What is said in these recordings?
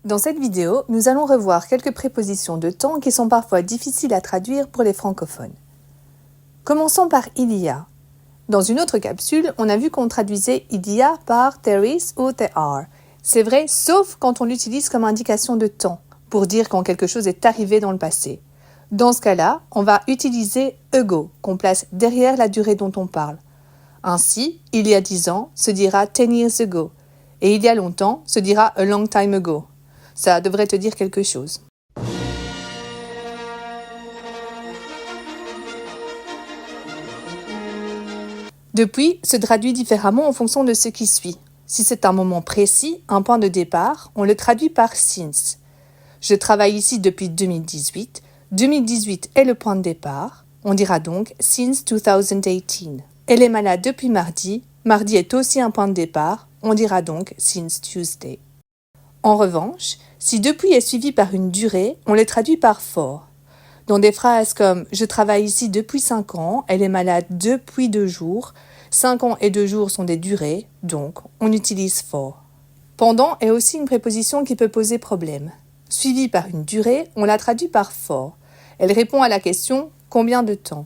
Dans cette vidéo, nous allons revoir quelques prépositions de temps qui sont parfois difficiles à traduire pour les francophones. Commençons par il y a. Dans une autre capsule, on a vu qu'on traduisait il y a par there is ou there are. C'est vrai, sauf quand on l'utilise comme indication de temps, pour dire quand quelque chose est arrivé dans le passé. Dans ce cas-là, on va utiliser ago, qu'on place derrière la durée dont on parle. Ainsi, il y a 10 ans se dira 10 years ago, et il y a longtemps se dira a long time ago. Ça devrait te dire quelque chose. Depuis se traduit différemment en fonction de ce qui suit. Si c'est un moment précis, un point de départ, on le traduit par since. Je travaille ici depuis 2018. 2018 est le point de départ. On dira donc since 2018. Elle est malade depuis mardi. Mardi est aussi un point de départ. On dira donc since Tuesday. En revanche, si depuis est suivi par une durée, on le traduit par for. Dans des phrases comme « Je travaille ici depuis 5 ans, elle est malade depuis 2 jours », 5 ans et 2 jours sont des durées, donc on utilise for. Pendant est aussi une préposition qui peut poser problème. Suivie par une durée, on la traduit par for. Elle répond à la question « Combien de temps ?»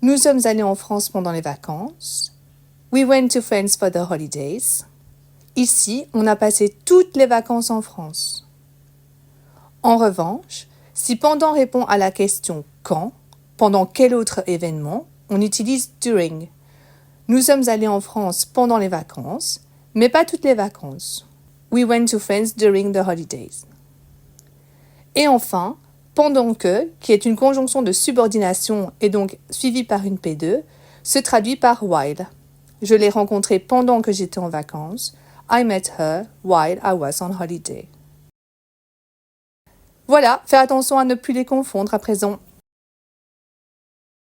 Nous sommes allés en France pendant les vacances. We went to France for the holidays. Ici, on a passé toutes les vacances en France. En revanche, si pendant répond à la question « quand », pendant quel autre événement, on utilise during. Nous sommes allés en France pendant les vacances, mais pas toutes les vacances. We went to France during the holidays. Et enfin, pendant que, qui est une conjonction de subordination et donc suivie par une P2, se traduit par while. Je l'ai rencontrée pendant que j'étais en vacances. I met her while I was on holiday. Voilà, fais attention à ne plus les confondre à présent.